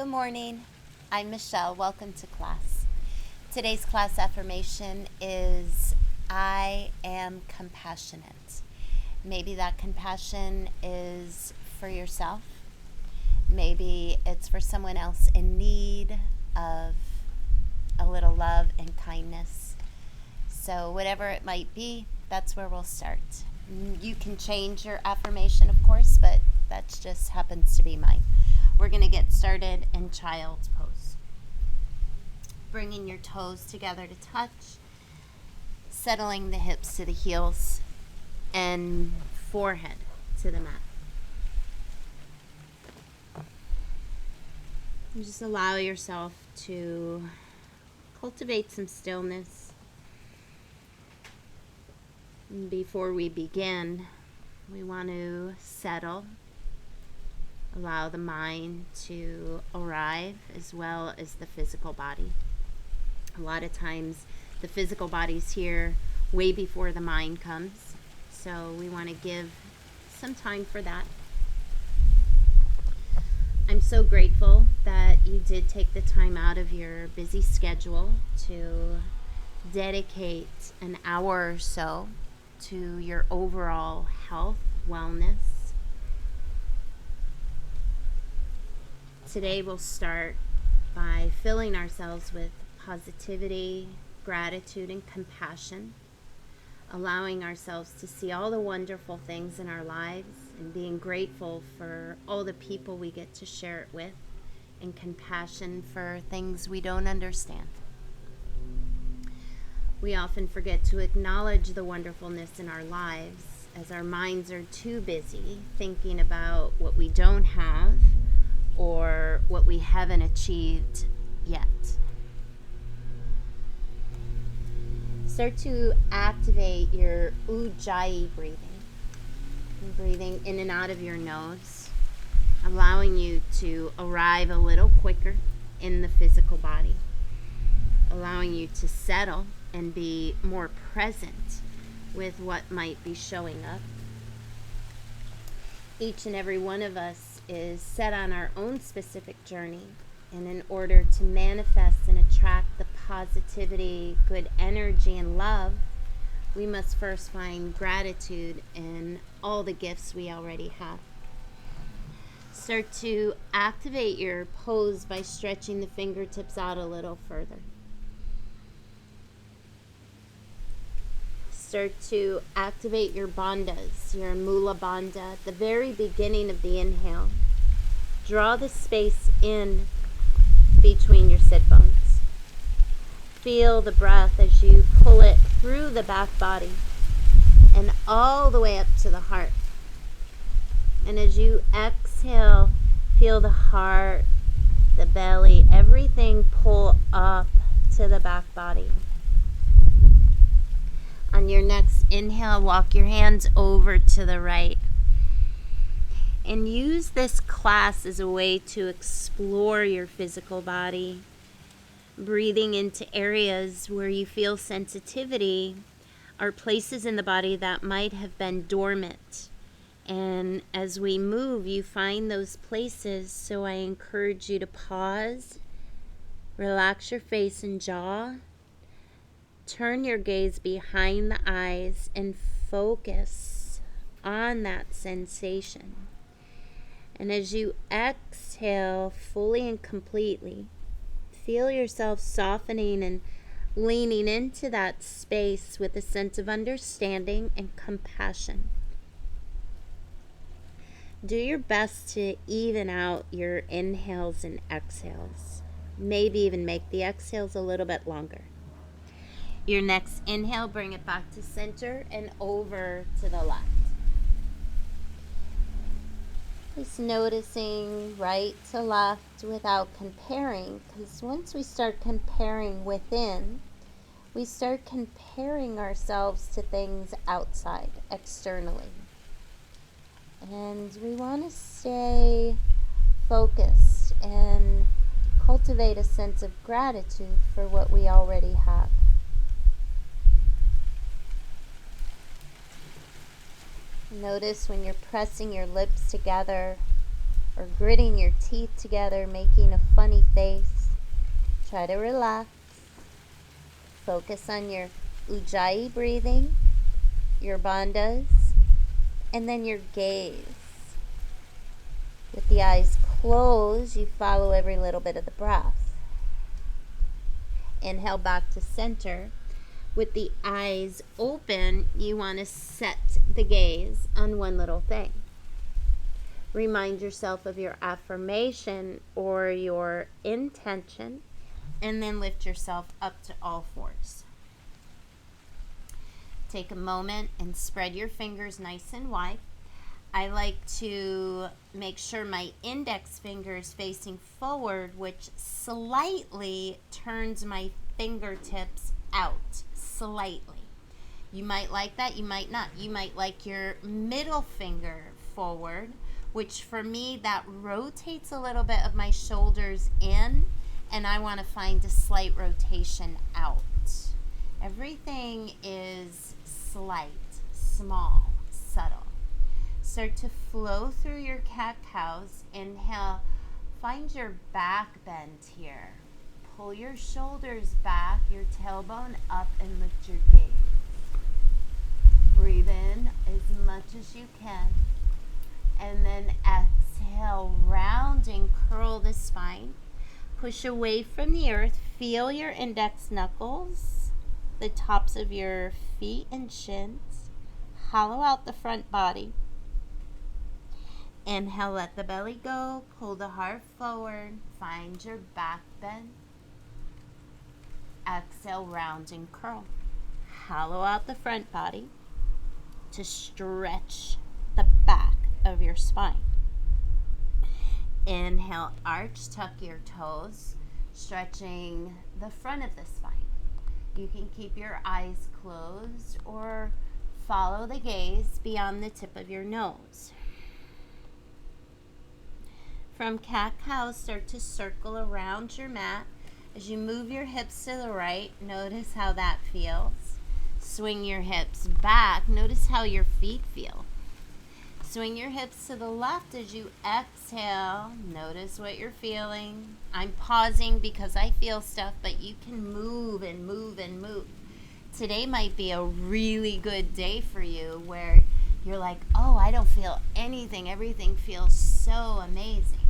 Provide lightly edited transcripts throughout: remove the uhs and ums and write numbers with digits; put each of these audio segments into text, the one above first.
Good morning. I'm Michelle. Welcome to class. Today's class affirmation is I am compassionate. Maybe that compassion is for yourself. Maybe it's for someone else in need of a little love and kindness. So whatever it might be, that's where we'll start. You can change your affirmation, of course, but that just happens to be mine. We're going to get started in child's pose. Bringing your toes together to touch, settling the hips to the heels, and forehead to the mat. And just allow yourself to cultivate some stillness. And before we begin, we want to settle. Allow the mind to arrive as well as the physical body. A lot of times the physical body's here way before the mind comes. So we want to give some time for that. I'm so grateful that you did take the time out of your busy schedule to dedicate an hour or so to your overall health, wellness. Today we'll start by filling ourselves with positivity, gratitude, and compassion, allowing ourselves to see all the wonderful things in our lives and being grateful for all the people we get to share it with, and compassion for things we don't understand. We often forget to acknowledge the wonderfulness in our lives as our minds are too busy thinking about what we don't have or what we haven't achieved yet. Start to activate your Ujjayi breathing. Breathing in and out of your nose, allowing you to arrive a little quicker in the physical body, allowing you to settle and be more present with what might be showing up. Each and every one of us is set on our own specific journey, and in order to manifest and attract the positivity, good energy, and love, we must first find gratitude in all the gifts we already have. Start to activate your pose by stretching the fingertips out a little further. Start to activate your bandhas, your mula bandha, at the very beginning of the inhale. Draw the space in between your sit bones. Feel the breath as you pull it through the back body and all the way up to the heart. And as you exhale, feel the heart, the belly, everything pull up to the back body. On your next inhale, walk your hands over to the right. And use this class as a way to explore your physical body, breathing into areas where you feel sensitivity or places in the body that might have been dormant. And as we move, you find those places. So I encourage you to pause, relax your face and jaw. Turn your gaze behind the eyes and focus on that sensation. And as you exhale fully and completely, feel yourself softening and leaning into that space with a sense of understanding and compassion. Do your best to even out your inhales and exhales. Maybe even make the exhales a little bit longer. Your next inhale, bring it back to center and over to the left. Just noticing right to left without comparing, because once we start comparing within, we start comparing ourselves to things outside, externally. And we want to stay focused and cultivate a sense of gratitude for what we already have. Notice when you're pressing your lips together or gritting your teeth together, making a funny face. Try to relax. Focus on your ujjayi breathing, your bandhas, and then your gaze. With the eyes closed, you follow every little bit of the breath. Inhale back to center. With the eyes open, you want to set the gaze on one little thing. Remind yourself of your affirmation or your intention, and then lift yourself up to all fours. Take a moment and spread your fingers nice and wide. I like to make sure my index finger is facing forward, which slightly turns my fingertips out, slightly. You might like that, you might not. You might like your middle finger forward, which for me, that rotates a little bit of my shoulders in, and I want to find a slight rotation out. Everything is slight, small, subtle. Start to flow through your cat-cows. Inhale, find your back bend here. Pull your shoulders back, your tailbone up, and lift your gaze. Breathe in as much as you can. And then exhale, round and curl the spine. Push away from the earth. Feel your index knuckles, the tops of your feet and shins. Hollow out the front body. Inhale, let the belly go. Pull the heart forward. Find your back bend. Exhale, round and curl. Hollow out the front body to stretch the back of your spine. Inhale, arch, tuck your toes, stretching the front of the spine. You can keep your eyes closed or follow the gaze beyond the tip of your nose. From cat-cow, start to circle around your mat. As you move your hips to the right, notice how that feels. Swing your hips back. Notice how your feet feel. Swing your hips to the left as you exhale. Notice what you're feeling. I'm pausing because I feel stuff, but you can move and move and move. Today might be a really good day for you where you're like, oh, I don't feel anything. Everything feels so amazing.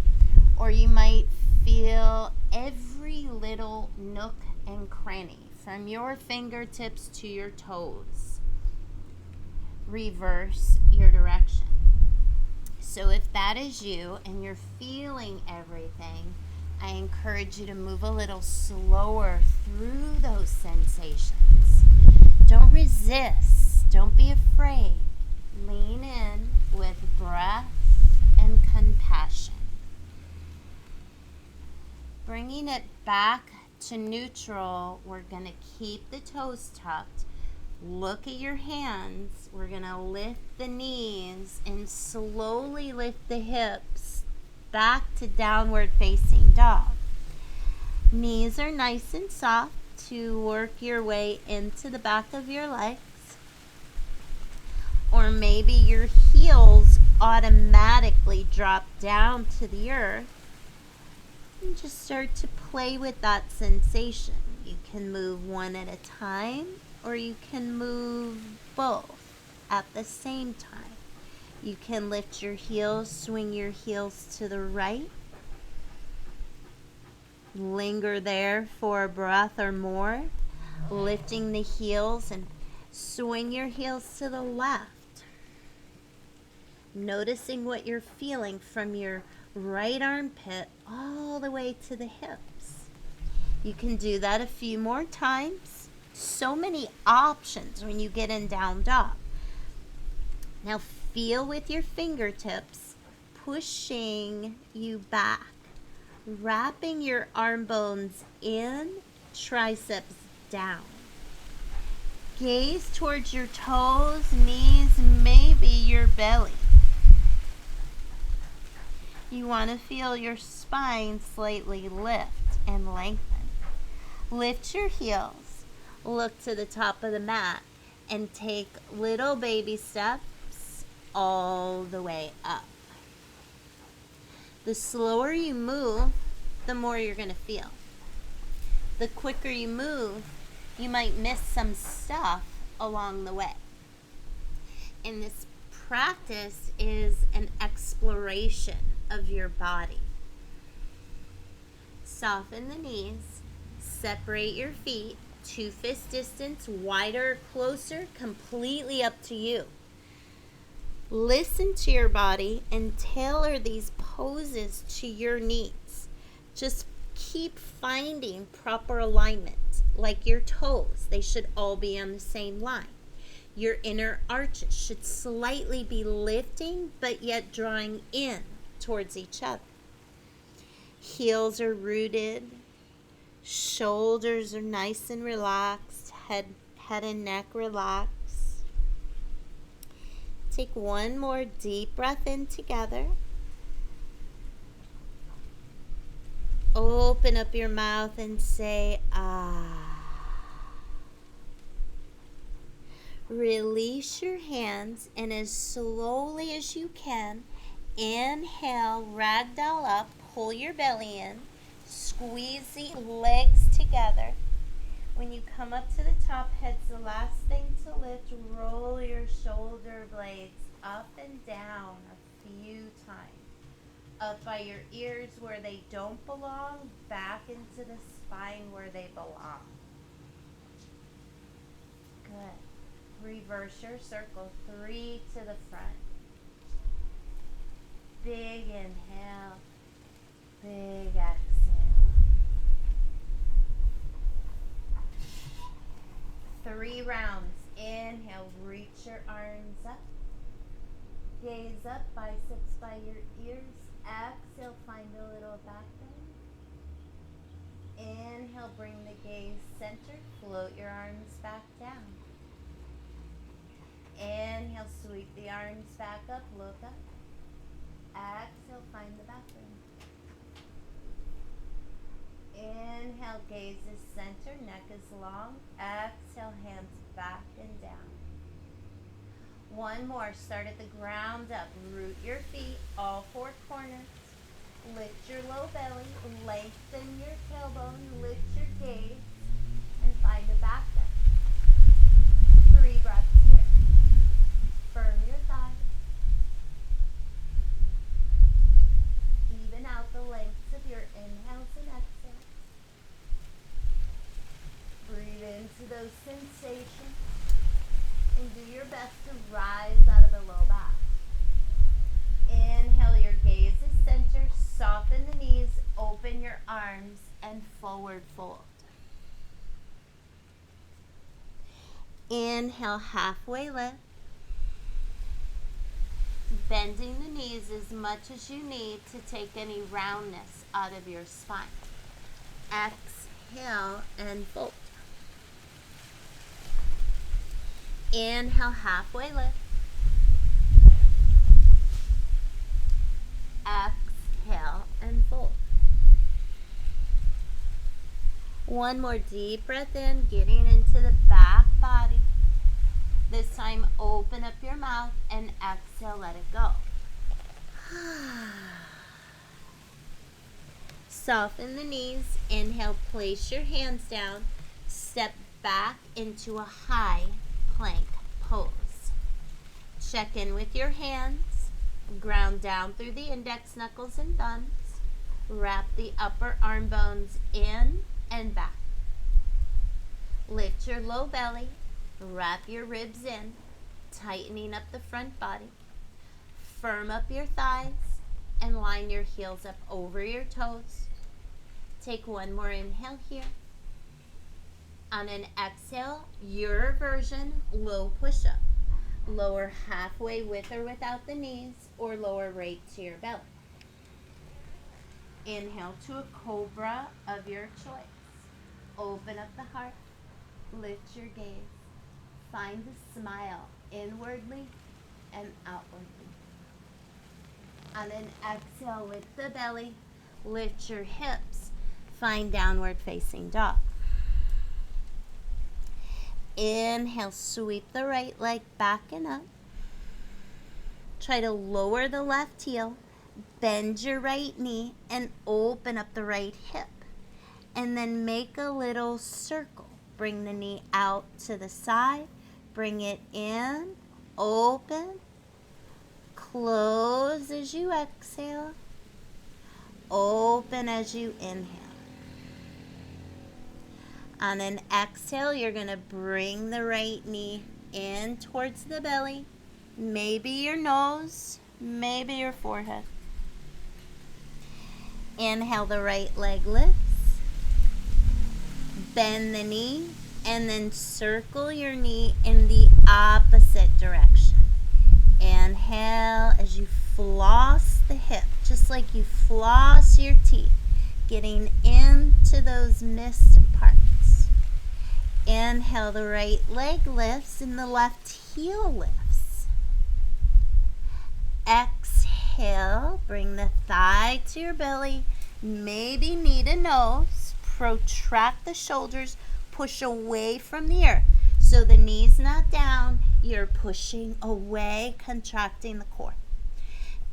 Or you might feel every little nook and cranny from your fingertips to your toes. Reverse your direction. So if that is you and you're feeling everything, I encourage you to move a little slower through those sensations. Don't resist. Don't be afraid. Lean in with breath and compassion. Bringing it back to neutral, we're going to keep the toes tucked. Look at your hands. We're going to lift the knees and slowly lift the hips back to downward facing dog. Knees are nice and soft to work your way into the back of your legs. Or maybe your heels automatically drop down to the earth. And just start to play with that sensation. You can move one at a time, or you can move both at the same time. You can lift your heels, swing your heels to the right. Linger there for a breath or more, lifting the heels and swing your heels to the left. Noticing what you're feeling from your right armpit all the way to the hips. You can do that a few more times. So many options when you get in down dog. Now feel with your fingertips pushing you back, wrapping your arm bones in, triceps down. Gaze towards your toes, knees, maybe your belly. You want to feel your spine slightly lift and lengthen. Lift your heels, look to the top of the mat, and take little baby steps all the way up. The slower you move, the more you're going to feel. The quicker you move, you might miss some stuff along the way. And this practice is an exploration of your body. Soften the knees, separate your feet, 2 fist distance, wider or closer, completely up to you. Listen to your body and tailor these poses to your needs. Just keep finding proper alignment, like your toes. They should all be on the same line. Your inner arches should slightly be lifting, but yet drawing in towards each other. Heels are rooted. Shoulders are nice and relaxed. Head and neck relaxed. Take one more deep breath in together. Open up your mouth and say, ah. Release your hands, and as slowly as you can, inhale, ragdoll up, pull your belly in, squeeze the legs together. When you come up to the top, head's the last thing to lift. Roll your shoulder blades up and down a few times. Up by your ears where they don't belong, back into the spine where they belong. Good. Reverse your circle, 3 to the front. Big inhale, big exhale. 3 rounds. Inhale, reach your arms up. Gaze up, biceps by your ears. Exhale, find a little back bend. Inhale, bring the gaze centered. Float your arms back down. Inhale, sweep the arms back up, look up. Exhale, find the back bend. Inhale, gaze is center, neck is long. Exhale, hands back and down. One more. Start at the ground up. Root your feet, all 4 corners. Lift your low belly, lengthen your tailbone, lift your gaze, and find a back bend. 3 breaths here. Firm your thighs. Even out the lengths of your inhales and exhales. Breathe into those sensations and do your best to rise out of the low back. Inhale, your gaze is center. Soften the knees, open your arms, and forward fold. Inhale, halfway lift. Bending the knees as much as you need to take any roundness out of your spine. Exhale and fold. Inhale, halfway lift. Exhale and fold. One more deep breath in, getting into the back body. This time, open up your mouth and exhale, let it go. Soften the knees. Inhale, place your hands down. Step back into a high plank pose. Check in with your hands. Ground down through the index, knuckles, and thumbs. Wrap the upper arm bones in and back. Lift your low belly. Wrap your ribs in, tightening up the front body. Firm up your thighs and line your heels up over your toes. Take one more inhale here. On an exhale, your version, low push-up. Lower halfway with or without the knees, or lower right to your belly. Inhale to a cobra of your choice. Open up the heart. Lift your gaze. Find the smile inwardly and outwardly. On an exhale, lift the belly. Lift your hips. Find downward facing dog. Inhale, sweep the right leg back and up. Try to lower the left heel. Bend your right knee and open up the right hip. And then make a little circle. Bring the knee out to the side. Bring it in. Open. Close as you exhale. Open as you inhale. On an exhale, you're going to bring the right knee in towards the belly. Maybe your nose, maybe your forehead. Inhale, the right leg lifts. Bend the knee and then circle your knee in the opposite direction. Inhale as you floss the hip, just like you floss your teeth, getting into those missed parts. Inhale, the right leg lifts and the left heel lifts. Exhale, bring the thigh to your belly, maybe knee to nose. Protract the shoulders, push away from the earth. So the knee's not down, you're pushing away, contracting the core.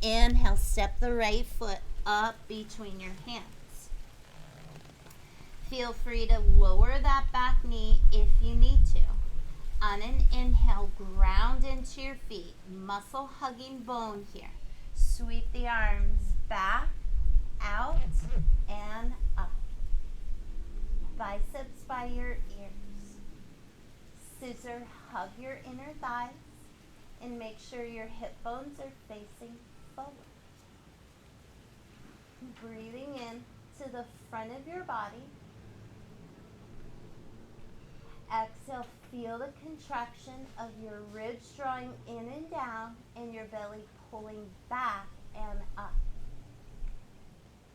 Inhale, step the right foot up between your hands. Feel free to lower that back knee if you need to. On an inhale, ground into your feet, muscle hugging bone here. Sweep the arms back, out, and up. Biceps by your ears. Scissor hug your inner thighs and make sure your hip bones are facing forward. Breathing in to the front of your body. Exhale, feel the contraction of your ribs drawing in and down and your belly pulling back and up.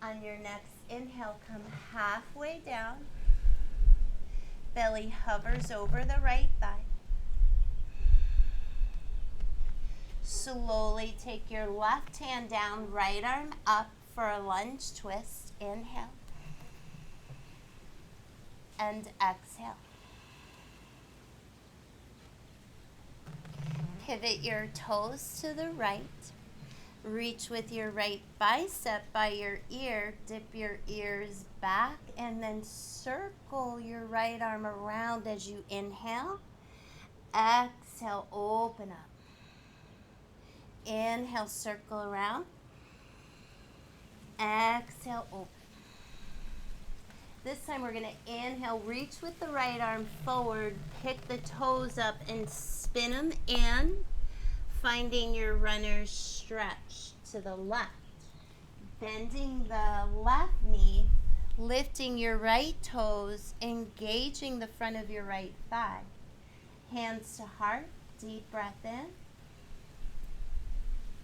On your next inhale, come halfway down. Belly hovers over the right thigh. Slowly take your left hand down, right arm up for a lunge twist. Inhale. And exhale. Pivot your toes to the right. Reach with your right bicep by your ear. Dip your ears back and then circle your right arm around as you inhale. Exhale, open up. Inhale, circle around. Exhale, open. This time we're going to inhale, reach with the right arm forward, pick the toes up and spin them in, finding your runner's stretch to the left. Bending the left knee, lifting your right toes, engaging the front of your right thigh. Hands to heart, deep breath in,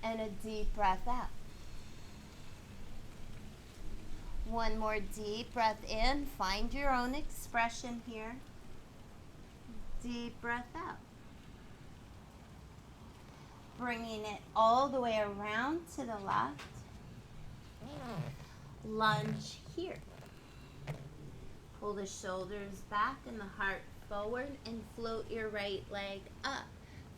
and a deep breath out. One more deep breath in, find your own expression here. Deep breath out. Bringing it all the way around to the left. Lunge here. Pull the shoulders back and the heart forward and float your right leg up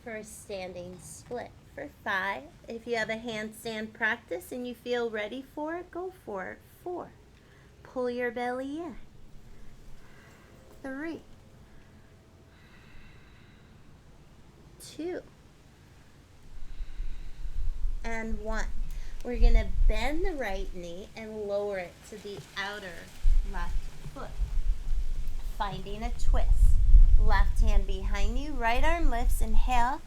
for a standing split. For 5, if you have a handstand practice and you feel ready for it, go for it. 4, pull your belly in. 3, 2, and 1. We're going to bend the right knee and lower it to the outer left foot. Finding a twist. Left hand behind you, right arm lifts, inhale.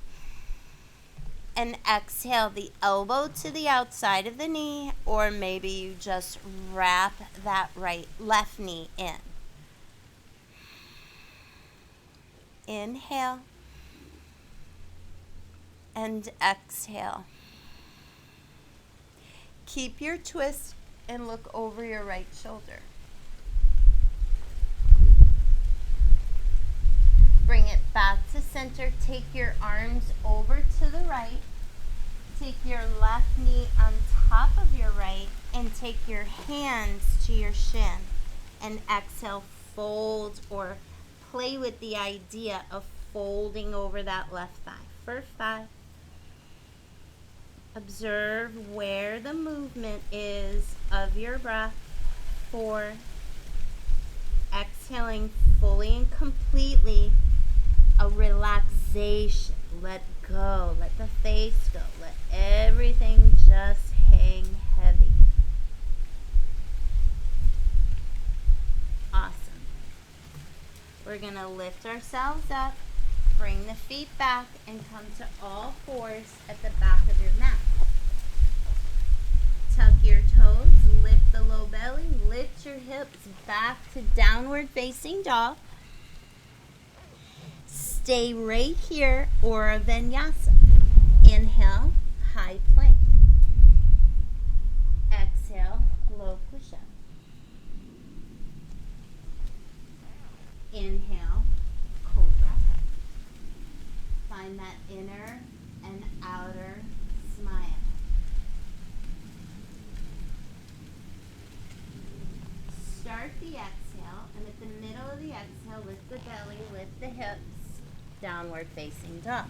And exhale, the elbow to the outside of the knee, or maybe you just wrap that left knee in. Inhale. And exhale. Keep your twist and look over your right shoulder. Bring it back to center. Take your arms over to the right. Take your left knee on top of your right and take your hands to your shin. And exhale, fold or play with the idea of folding over that left thigh. For 5, Observe where the movement is of your breath. 4. Exhaling fully and completely. A relaxation. Let go. Let the face go. Let everything just hang heavy. Awesome. We're going to lift ourselves up, bring the feet back, and come to all fours at the back of your mat. Tuck your toes, lift the low belly, lift your hips back to downward facing dog. Stay right here, or a vinyasa. Inhale, high plank. Exhale, low push-up. Inhale, cobra. Find that inner and outer smile. Start the exhale, and at the middle of the exhale, lift the belly, lift the hips, downward facing dog.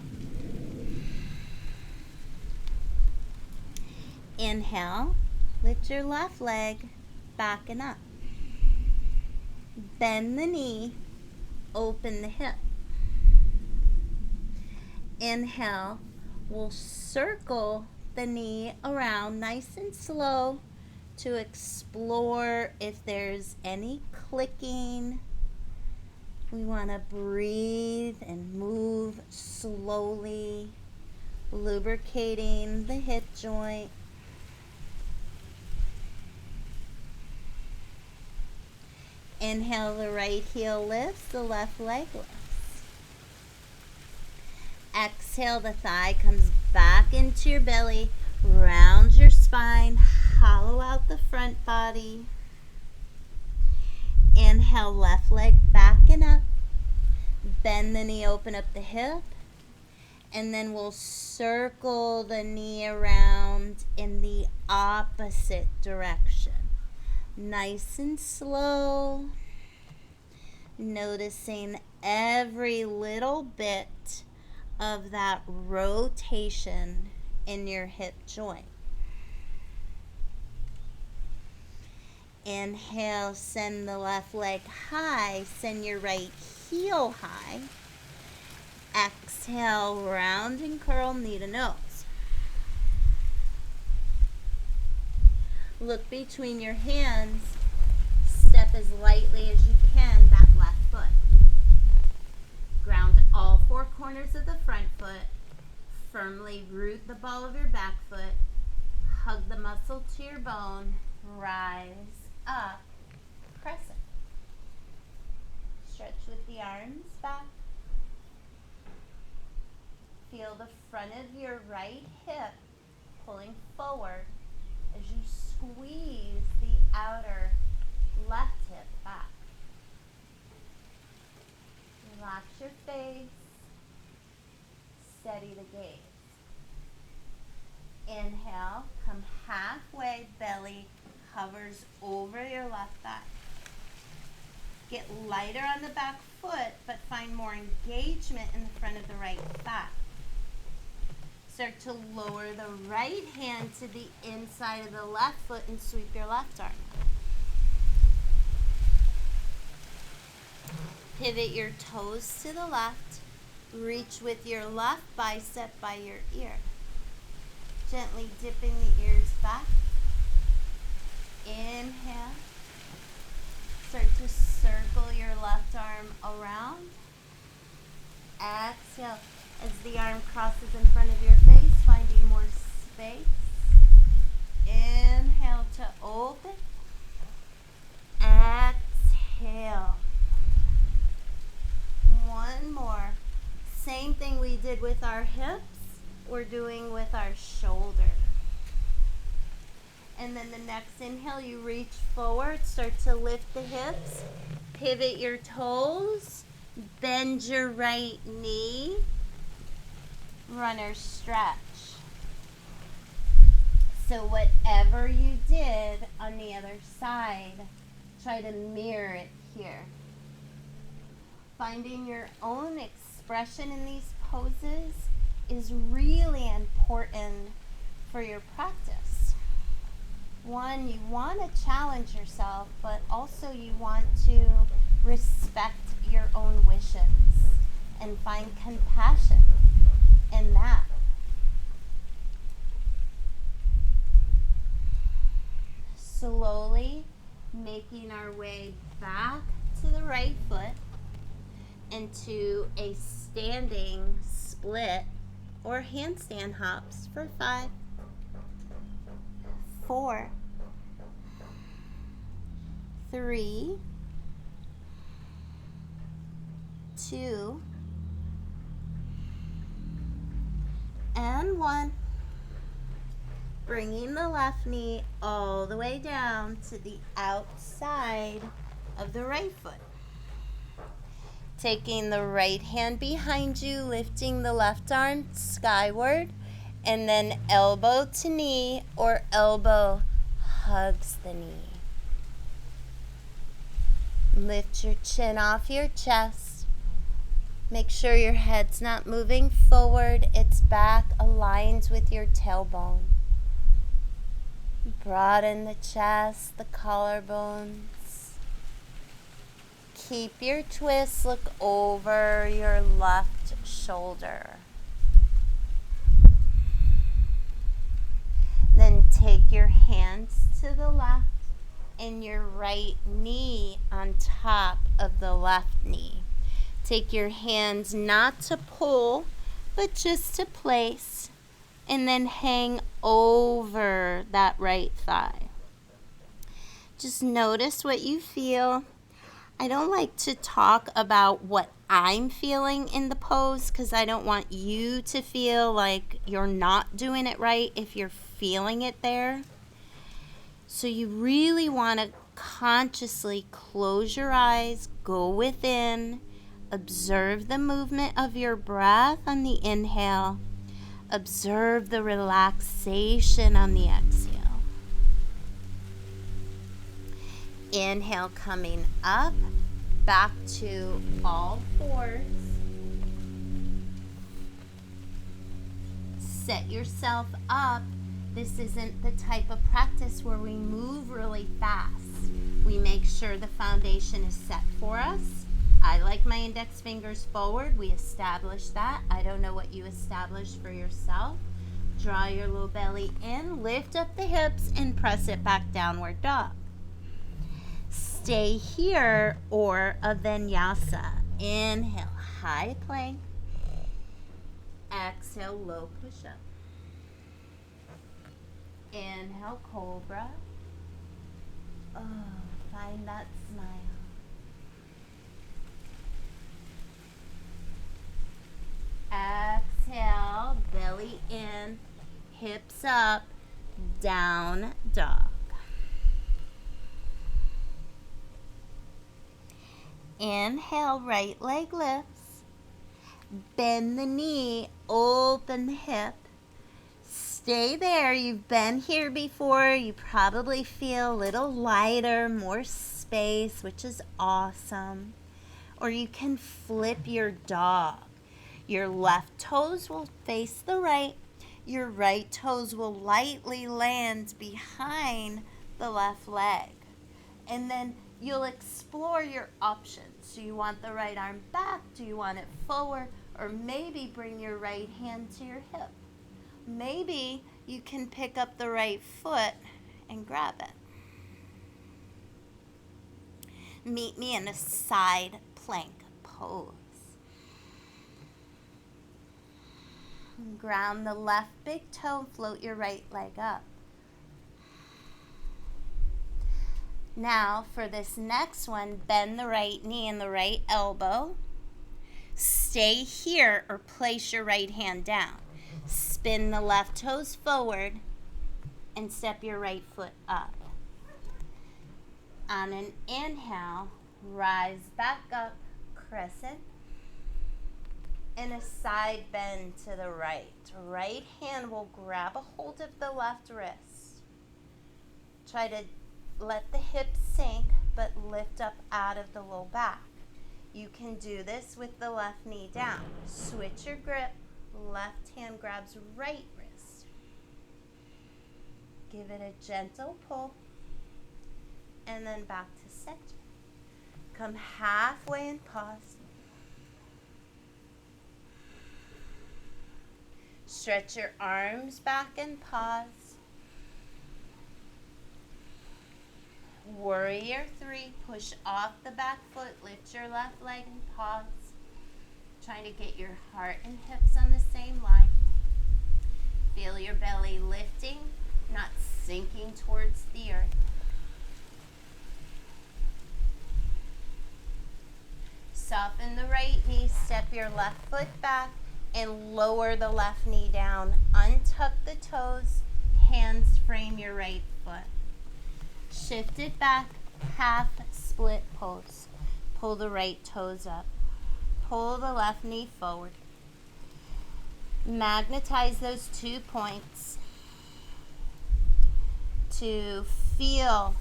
Inhale, lift your left leg back and up. Bend the knee, open the hip. Inhale, we'll circle the knee around nice and slow to explore if there's any clicking. We want to breathe and move slowly, lubricating the hip joint. Inhale, the right heel lifts, the left leg lifts. Exhale, the thigh comes back into your belly, round your spine, hollow out the front body. Inhale, left leg back and up. Bend the knee, open up the hip. And then we'll circle the knee around in the opposite direction. Nice and slow. Noticing every little bit of that rotation in your hip joint. Inhale, send the left leg high, send your right heel high. Exhale, round and curl, knee to nose. Look between your hands, step as lightly as you can that left foot. Ground all four corners of the front foot. Firmly root the ball of your back foot. Hug the muscle to your bone. Rise up, crescent. Stretch with the arms back. Feel the front of your right hip pulling forward as you squeeze the outer left hip back. Relax your face. Steady the gaze. Inhale, come halfway, belly hovers over your left thigh. Get lighter on the back foot, but find more engagement in the front of the right thigh. Start to lower the right hand to the inside of the left foot and sweep your left arm. Pivot your toes to the left. Reach with your left bicep by your ear. Gently dipping the ears back. Inhale. Start to circle your left arm around. Exhale. As the arm crosses in front of your face, finding more space. Inhale to open. Exhale. One more. Same thing we did with our hips, we're doing with our shoulder. And then the next inhale, you reach forward, start to lift the hips, pivot your toes, bend your right knee, runner stretch. So whatever you did on the other side, try to mirror it here. Finding your own expression in these poses is really important for your practice. One, you want to challenge yourself, but also you want to respect your own wishes and find compassion in that. Slowly making our way back to the right foot into a standing split or handstand hops for 5, 4, 3, 2, and 1. Bringing the left knee all the way down to the outside of the right foot. Taking the right hand behind you, lifting the left arm skyward, and then elbow to knee or elbow hugs the knee. Lift your chin off your chest. Make sure your head's not moving forward. Its back aligns with your tailbone. Broaden the chest, the collarbones. Keep your twist. Look over your left shoulder. Then take your hands to the left and your right knee on top of the left knee. Take your hands not to pull, but just to place, and then hang over that right thigh. Just notice what you feel. I don't like to talk about what I'm feeling in the pose because I don't want you to feel like you're not doing it right if you're feeling it there. So you really want to consciously close your eyes, go within, observe the movement of your breath on the inhale, observe the relaxation on the exhale. Inhale, coming up, back to all fours. Set yourself up. This isn't the type of practice where we move really fast. We make sure the foundation is set for us. I like my index fingers forward. We establish that. I don't know what you established for yourself. Draw your low belly in, lift up the hips, and press it back, downward dog. Stay here or a vinyasa. Inhale, high plank. Exhale, low push-up. Inhale, cobra. Oh, find that smile. Exhale, belly in, hips up, down dog. Inhale, right leg lifts. Bend the knee, open the hip. Stay there. You've been here before. You probably feel a little lighter, more space, which is awesome. Or you can flip your dog. Your left toes will face the right. Your right toes will lightly land behind the left leg. And then you'll explore your options. Do you want the right arm back? Do you want it forward? Or maybe bring your right hand to your hip. Maybe you can pick up the right foot and grab it. Meet me in a side plank pose. Ground the left big toe, float your right leg up. Now for this next one, bend the right knee and the right elbow. Stay here or place your right hand down. Spin the left toes forward and step your right foot up. On an inhale, rise back up, crescent, and a side bend to the right. Right hand will grab a hold of the left wrist. Try to let the hips sink, but lift up out of the low back. You can do this with the left knee down. Switch your grip. Left hand grabs right wrist. Give it a gentle pull. And then back to center. Come halfway and pause. Stretch your arms back and pause. Warrior 3, push off the back foot, lift your left leg and pause. Trying to get your heart and hips on the same line. Feel your belly lifting, not sinking towards the earth. Soften the right knee, step your left foot back and lower the left knee down. Untuck the toes, hands frame your right foot. Shift it back, half split pose. Pull the right toes up. Pull the left knee forward. Magnetize those 2 points to feel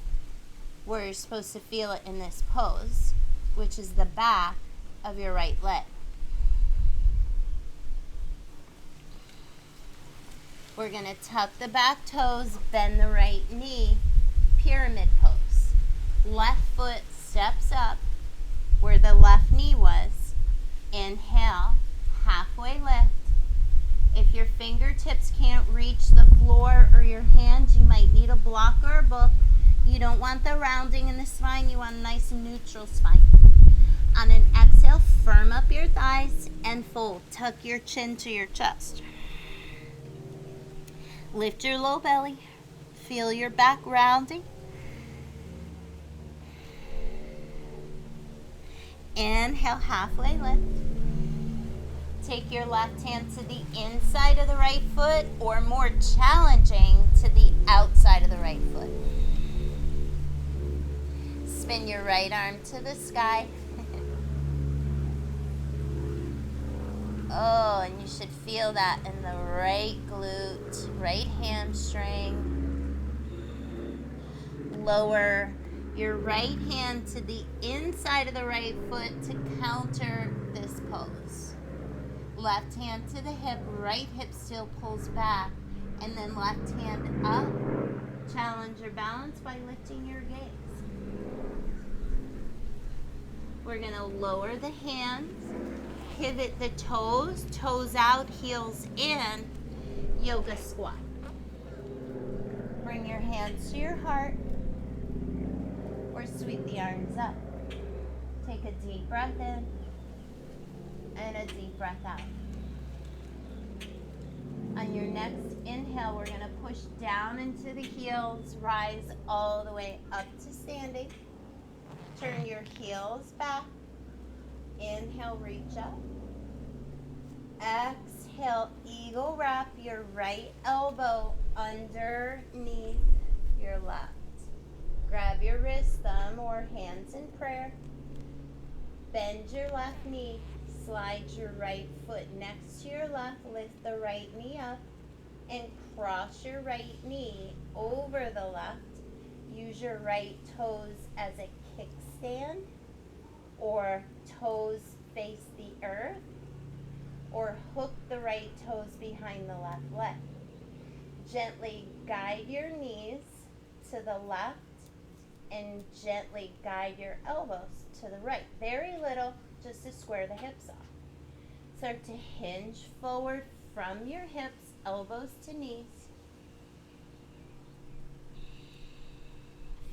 where you're supposed to feel it in this pose, which is the back of your right leg. We're going to tuck the back toes, bend the right knee, pyramid pose. Left foot steps up where the left knee was. Inhale, halfway lift. If your fingertips can't reach the floor or your hands, you might need a block or a book. You don't want the rounding in the spine. You want a nice neutral spine. On an exhale, firm up your thighs and fold. Tuck your chin to your chest. Lift your low belly. Feel your back rounding. Inhale, halfway lift. Take your left hand to the inside of the right foot, or more challenging, to the outside of the right foot. Spin your right arm to the sky. Oh, and you should feel that in the right glute, right hamstring. Lower your right hand to the inside of the right foot to counter this pose. Left hand to the hip, right hip still pulls back, and then left hand up. Challenge your balance by lifting your gaze. We're going to lower the hands, pivot the toes, toes out, heels in, yoga squat. Bring your hands to your heart or sweep the arms up. Take a deep breath in and a deep breath out. On your next inhale, we're going to push down into the heels, rise all the way up to standing. Turn your heels back. Inhale, reach up. Exhale, eagle wrap your right elbow underneath your left. Grab your wrist, thumb, or hands in prayer. Bend your left knee. Slide your right foot next to your left. Lift the right knee up and cross your right knee over the left. Use your right toes as a kickstand, or toes face the earth, or hook the right toes behind the left leg. Gently guide your knees to the left and gently guide your elbows to the right. Very little, just to square the hips off. Start to hinge forward from your hips, elbows to knees.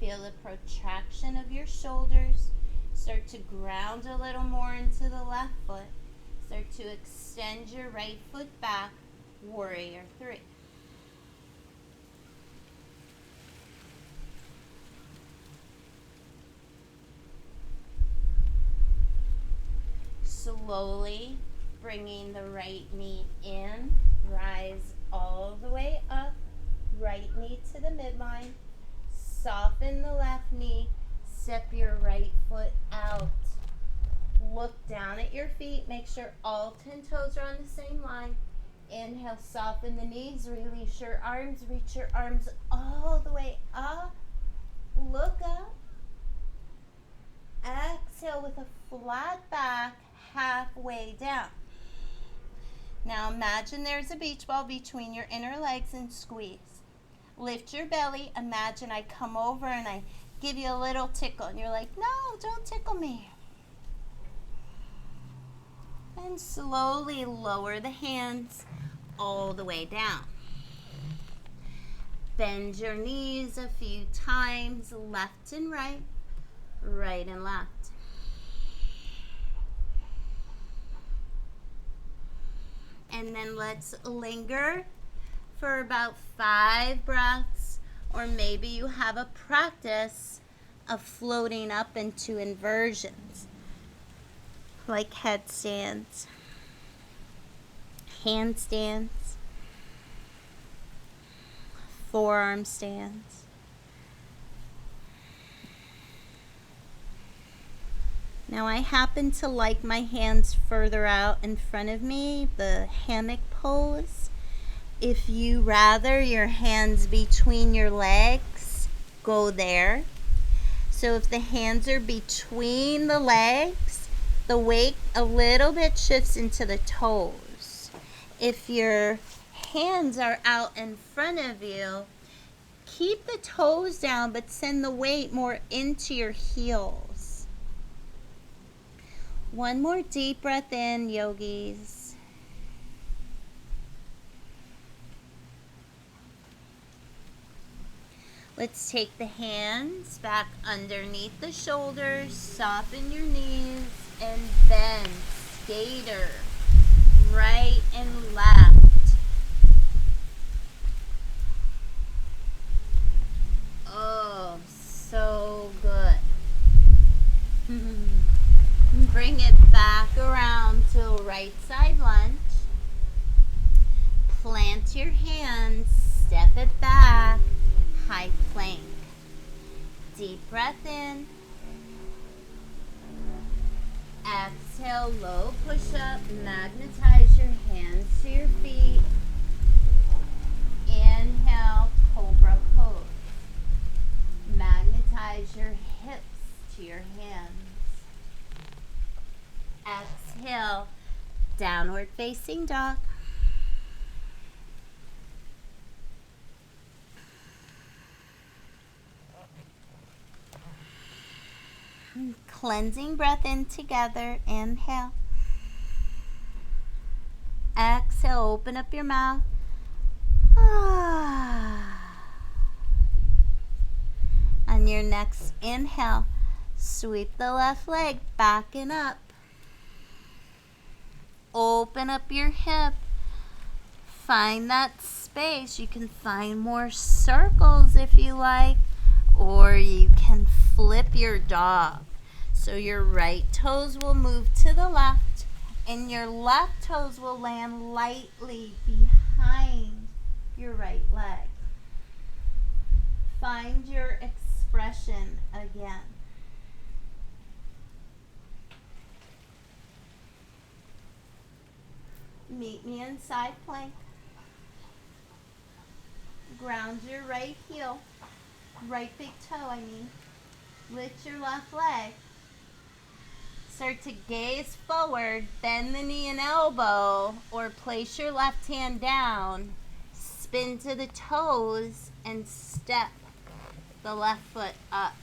Feel the protraction of your shoulders. Start to ground a little more into the left foot. Start to extend your right foot back, warrior 3. Slowly bringing the right knee in, rise all the way up, right knee to the midline, soften the left knee, step your right foot out. Look down at your feet, make sure all 10 toes are on the same line. Inhale, soften the knees, release your arms, reach your arms all the way up, look up. Exhale with a flat back, halfway down. Now imagine there's a beach ball between your inner legs and squeeze. Lift your belly. Imagine I come over and I give you a little tickle. And you're like, no, don't tickle me. And slowly lower the hands all the way down. Bend your knees a few times, left and right, right and left. And then let's linger for about 5 breaths, or maybe you have a practice of floating up into inversions, like headstands, handstands, forearm stands. Now I happen to like my hands further out in front of me, the hammock pose. If you rather your hands between your legs, go there. So if the hands are between the legs, the weight a little bit shifts into the toes. If your hands are out in front of you, keep the toes down, but send the weight more into your heels. One more deep breath in, yogis. Let's take the hands back underneath the shoulders, soften your knees, and bend, skater, right and left. Oh, so good. Bring it back around to right side lunge. Plant your hands, step it back, high plank. Deep breath in. Exhale, low push up. Magnetize your hands to your feet. Inhale, cobra pose. Magnetize your hips to your hands. Exhale, downward facing dog. Cleansing breath in together. Inhale. Exhale, open up your mouth. On your next inhale, sweep the left leg back and up. Open up your hip. Find that space. You can find more circles if you like, or you can flip your dog. So your right toes will move to the left, and your left toes will land lightly behind your right leg. Find your expression again. Meet me in side plank. Ground your right heel, right big toe, I mean. Lift your left leg. Start to gaze forward, bend the knee and elbow, or place your left hand down, spin to the toes, and step the left foot up.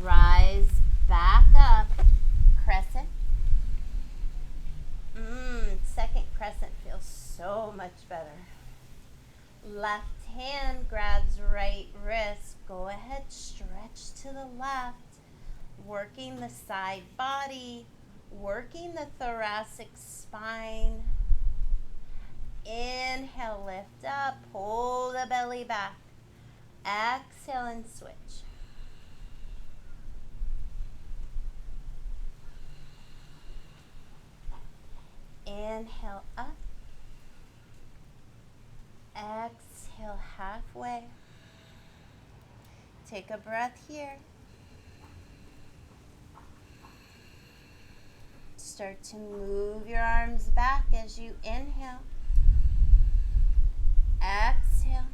Rise back up, crescent. Second crescent feels so much better. Left hand grabs right wrist. Go ahead, stretch to the left. Working the side body, working the thoracic spine. Inhale, lift up, pull the belly back. Exhale and switch. Inhale up. Exhale halfway. Take a breath here. Start to move your arms back as you inhale. Exhale.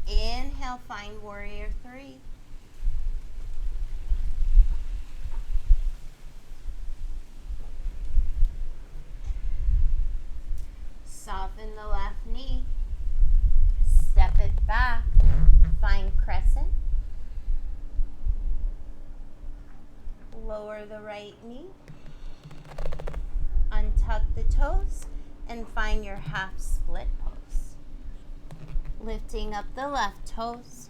Inhale, find warrior 3. Soften the left knee. lower the right knee, untuck the toes, and find your half split pose. Lifting up the left toes,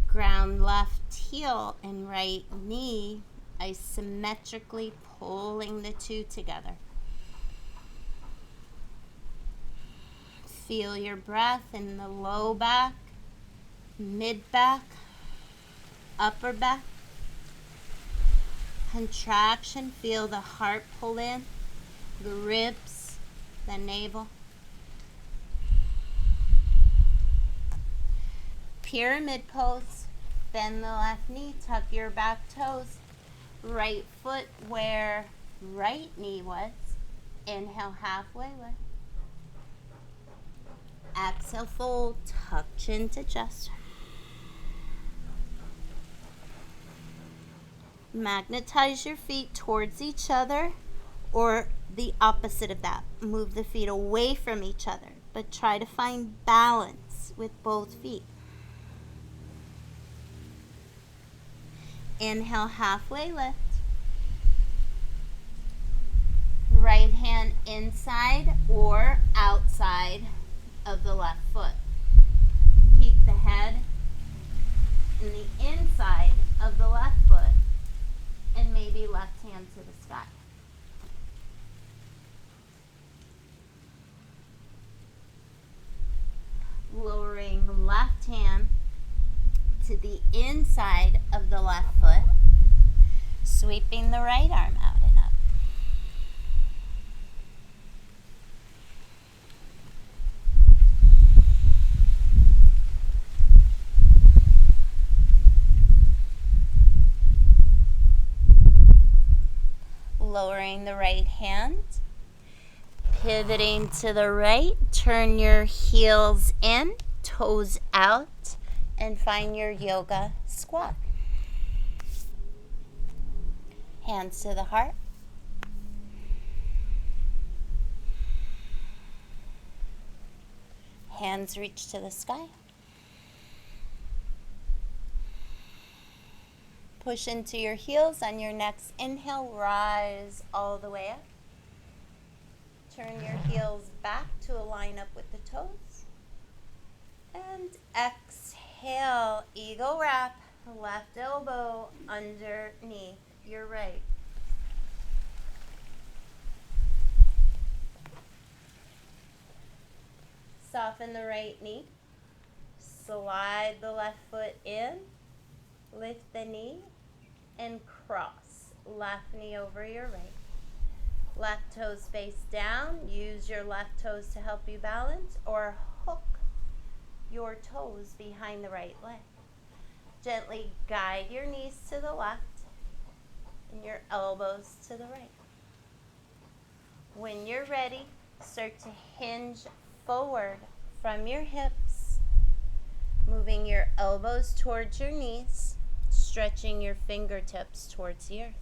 ground left heel and right knee, isometrically pulling the two together. Feel your breath in the low back, mid back, upper back. Contraction, feel the heart pull in, the ribs, the navel. Pyramid pose, bend the left knee, tuck your back toes, right foot where right knee was. Inhale, halfway lift. Exhale, fold, tuck chin to chest. Magnetize your feet towards each other or the opposite of that. Move the feet away from each other, but try to find balance with both feet. Inhale, halfway lift. Right hand inside or outside of the left foot. Keep the head in the inside of the left foot and maybe left hand to the sky. Lowering left hand to the inside of the left foot, sweeping the right arm out and up. Lowering the right hand, pivoting to the right, turn your heels in, toes out, and find your yoga squat. Hands to the heart. Hands reach to the sky. Push into your heels. On your next inhale, rise all the way up. Turn your heels back to align up with the toes. And exhale, eagle wrap, left elbow underneath your right. Soften the right knee. Slide the left foot in. Lift the knee and cross. Left knee over your right. Left toes face down. Use your left toes to help you balance or hook your toes behind the right leg. Gently guide your knees to the left and your elbows to the right. When you're ready, start to hinge forward from your hips, moving your elbows towards your knees, stretching your fingertips towards the earth.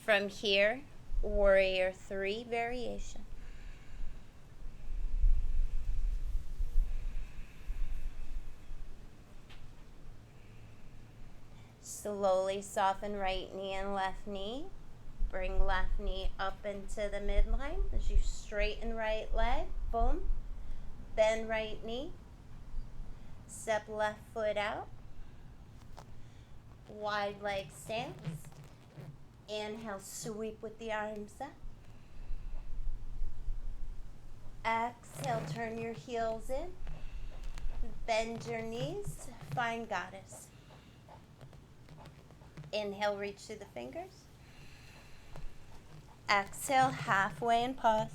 From here, warrior 3 variation. Slowly soften right knee and left knee. Bring left knee up into the midline as you straighten right leg. Boom. Bend right knee. Step left foot out. Wide leg stance. Inhale, sweep with the arms up. Exhale, turn your heels in. Bend your knees. Find goddess. Inhale, reach through the fingers. Exhale, halfway and pause.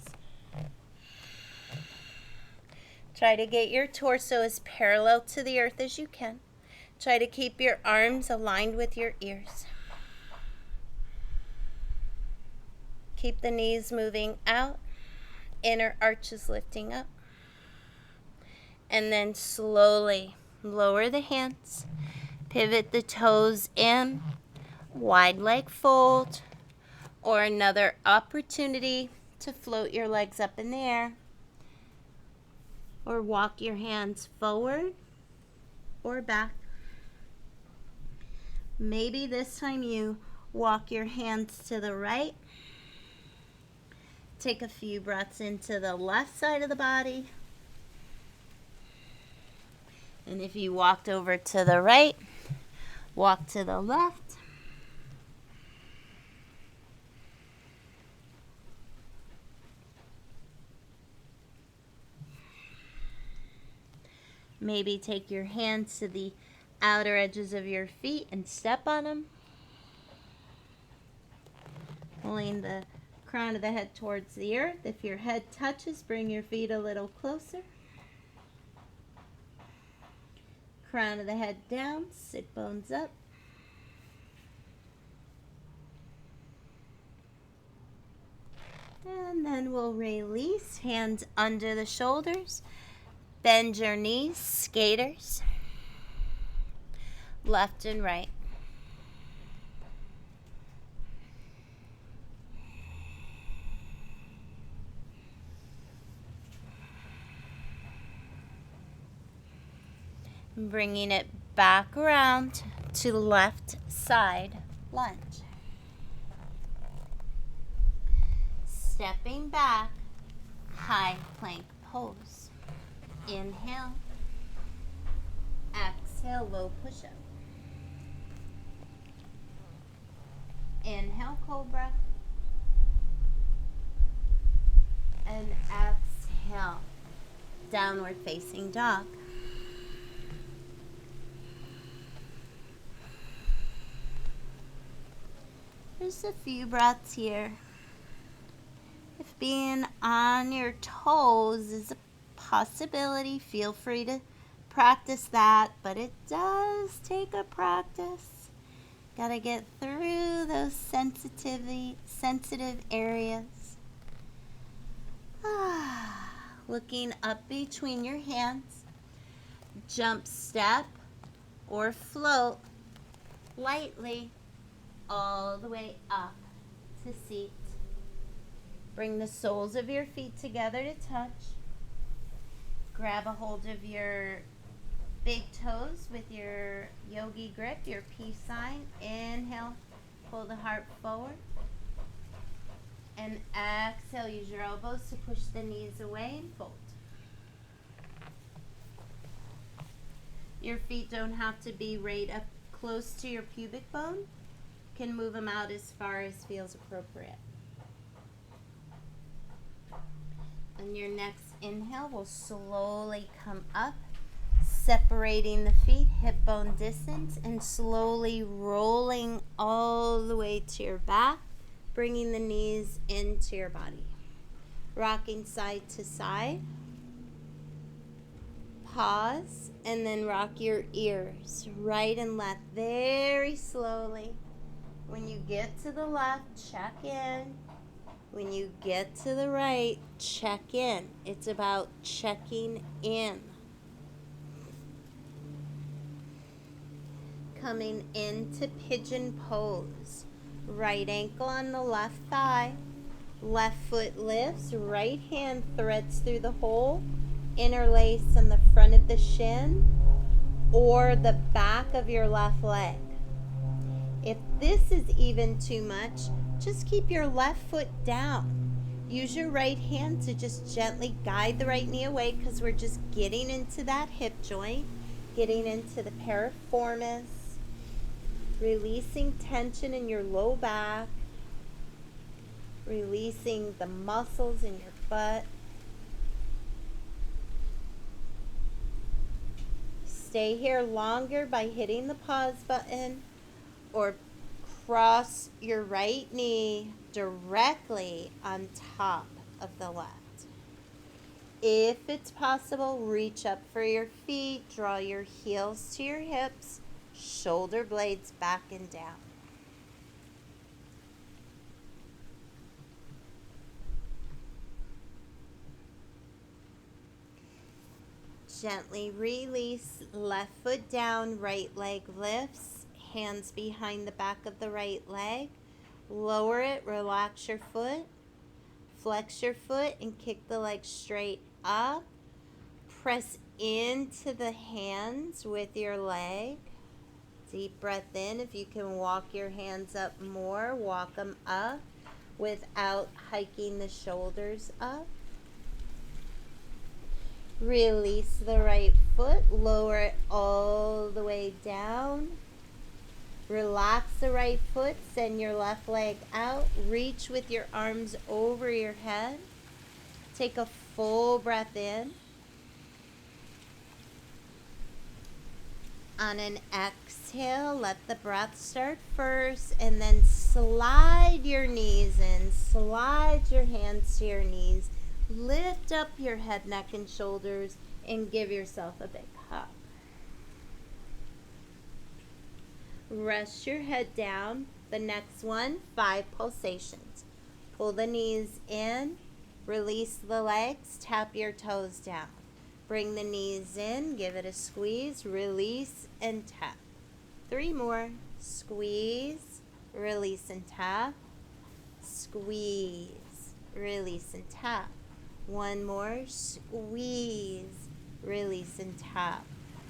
Try to get your torso as parallel to the earth as you can. Try to keep your arms aligned with your ears. Keep the knees moving out, inner arches lifting up. And then slowly lower the hands, pivot the toes in, wide leg fold, or another opportunity to float your legs up in the air, or walk your hands forward or back. Maybe this time you walk your hands to the right. Take a few breaths into the left side of the body. And if you walked over to the right, walk to the left. Maybe take your hands to the outer edges of your feet and step on them. Pulling the crown of the head towards the earth. If your head touches, bring your feet a little closer. Crown of the head down, sit bones up. And then we'll release, hands under the shoulders. Bend your knees, skaters. Left and right. Bringing it back around to the left side lunge. Stepping back, high plank pose. Inhale. Exhale, low push-up. Inhale, cobra. And exhale, downward facing dog. Just a few breaths here. If being on your toes is a possibility, feel free to practice that, but it does take a practice. Gotta get through those sensitive areas. Looking up between your hands. Jump, step, or float lightly all the way up to seat. Bring the soles of your feet together to touch. Grab a hold of your big toes with your yogi grip, your peace sign. Inhale, pull the heart forward. And exhale, use your elbows to push the knees away and fold. Your feet don't have to be right up close to your pubic bone. You can move them out as far as feels appropriate. On your next inhale, we'll slowly come up, separating the feet, hip bone distance, and slowly rolling all the way to your back, bringing the knees into your body. Rocking side to side. Pause, and then rock your ears right and left very slowly. When you get to the left, check in. When you get to the right, check in. It's about checking in. Coming into pigeon pose. Right ankle on the left thigh. Left foot lifts. Right hand threads through the hole. Interlace on the front of the shin or the back of your left leg. If this is even too much, just keep your left foot down. Use your right hand to just gently guide the right knee away because we're just getting into that hip joint, getting into the piriformis, releasing tension in your low back, releasing the muscles in your butt. Stay here longer by hitting the pause button or cross your right knee directly on top of the left. If it's possible, reach up for your feet, draw your heels to your hips, shoulder blades back and down. Gently release, left foot down, right leg lifts, hands behind the back of the right leg. Lower it, relax your foot, flex your foot and kick the leg straight up. Press into the hands with your leg. deep breath in. If you can walk your hands up more, walk them up without hiking the shoulders up. Release the right foot, lower it all the way down. Relax the right foot, send your left leg out. Reach with your arms over your head. Take a full breath in. On an exhale, let the breath start first, and then slide your knees in. Slide your hands to your knees. Lift up your head, neck, and shoulders, and give yourself a big hug. Rest your head down. The next one, 5 pulsations. Pull the knees in, release the legs, tap your toes down. Bring the knees in, give it a squeeze, release, and tap. 3 more. Squeeze, release, and tap. Squeeze, release, and tap. 1 more. Squeeze, release, and tap.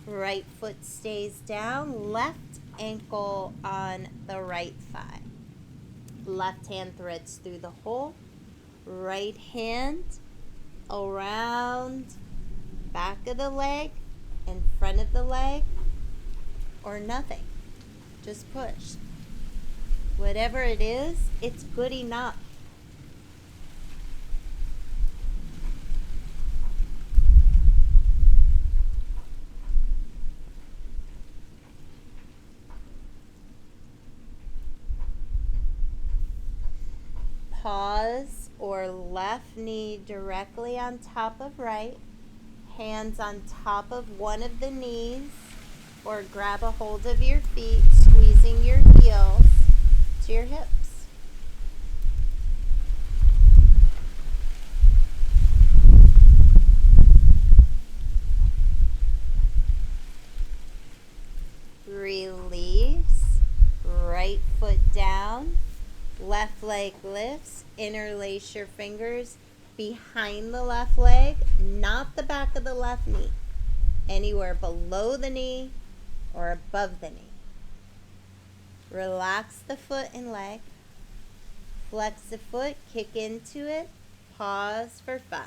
Right foot stays down, left ankle on the right thigh. Left hand threads through the hole. Right hand around back of the leg, in front of the leg, or nothing. Just push. Whatever it is, it's good enough. Pause or left knee directly on top of right. Hands on top of one of the knees, or grab a hold of your feet, squeezing your heels to your hips. Release. Right foot down. Left leg lifts. Interlace your fingers behind the left leg, not the back of the left knee. Anywhere below the knee or above the knee. Relax the foot and leg. Flex the foot, kick into it. Pause for 5,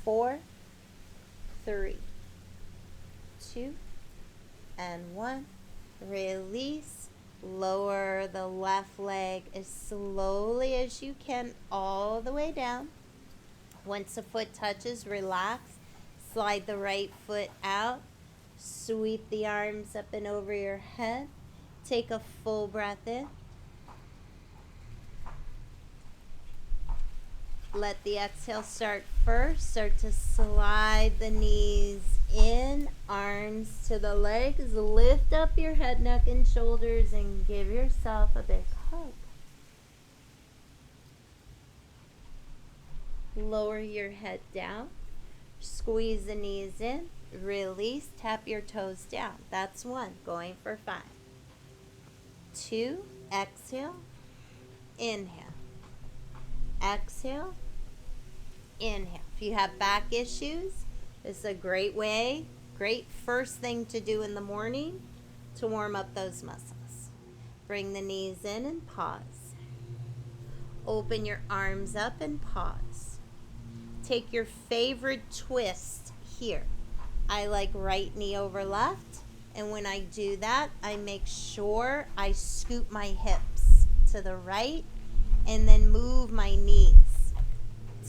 4, 3, 2, and 1. Release. Lower the left leg as slowly as you can all the way down. Once the foot touches, relax. Slide the right foot out. Sweep the arms up and over your head. Take a full breath in. Let the exhale start first. Start to slide the knees in, arms to the legs. Lift up your head, neck, and shoulders, and give yourself a big hug. Lower your head down. Squeeze the knees in. Release. Tap your toes down. That's 1. Going for 5. 2. Exhale. Inhale. Exhale. Inhale. If you have back issues, this is a great first thing to do in the morning to warm up those muscles. Bring the knees in and pause. Open your arms up and pause. Take your favorite twist here. I like right knee over left, and when I do that, I make sure I scoop my hips to the right and then move my knees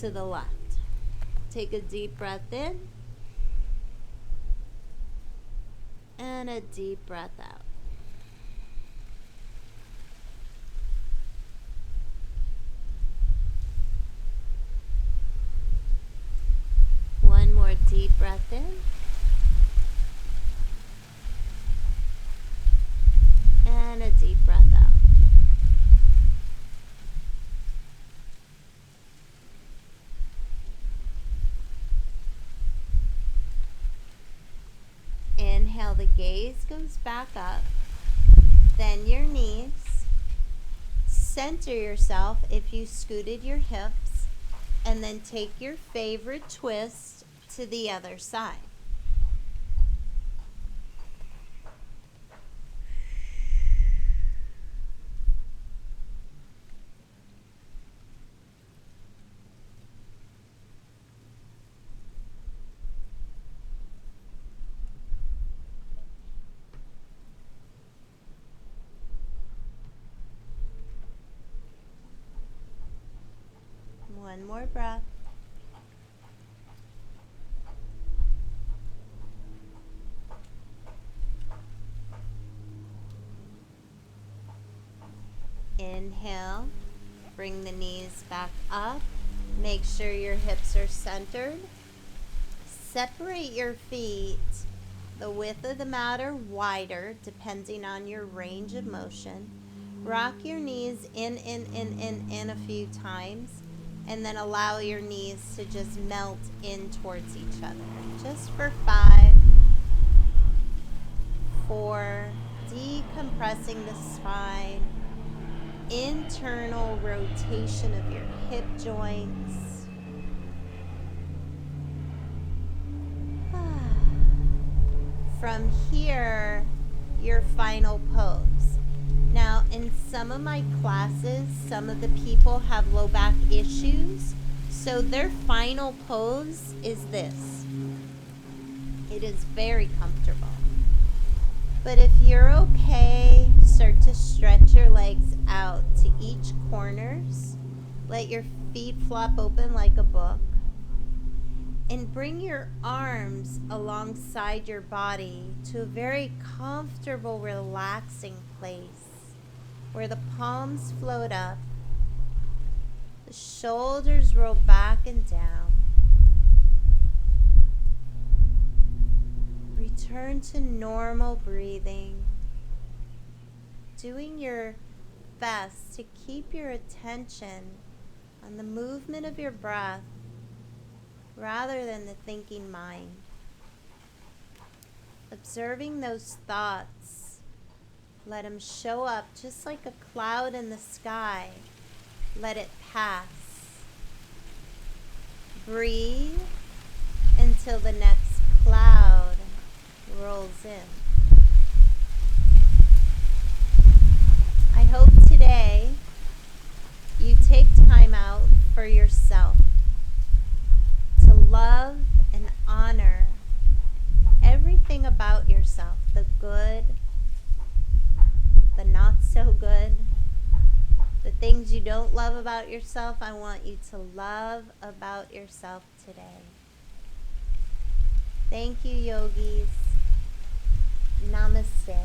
to the left. Take a deep breath in and a deep breath out. One more deep breath in and a deep breath out. Inhale, the gaze goes back up. Then your knees. Center yourself if you scooted your hips. And then take your favorite twist to the other side. One more breath. Inhale, bring the knees back up. Make sure your hips are centered. Separate your feet the width of the mat or wider, depending on your range of motion. Rock your knees in a few times, and then allow your knees to just melt in towards each other. Just for 5, 4, decompressing the spine, internal rotation of your hip joints. From here, your final pose. Now, in some of my classes, some of the people have low back issues, so their final pose is this. It is very comfortable. But if you're okay, start to stretch your legs out to each corners. Let your feet flop open like a book. And bring your arms alongside your body to a very comfortable, relaxing place where the palms float up, the shoulders roll back and down. Return to normal breathing, doing your best to keep your attention on the movement of your breath rather than the thinking mind. Observing those thoughts, let them show up just like a cloud in the sky. Let it pass. Breathe until the next cloud rolls in. I hope today you take time out for yourself to love and honor everything about yourself, the good, the not so good, the things you don't love about yourself. I want you to love about yourself today. Thank you, yogis. Namaste.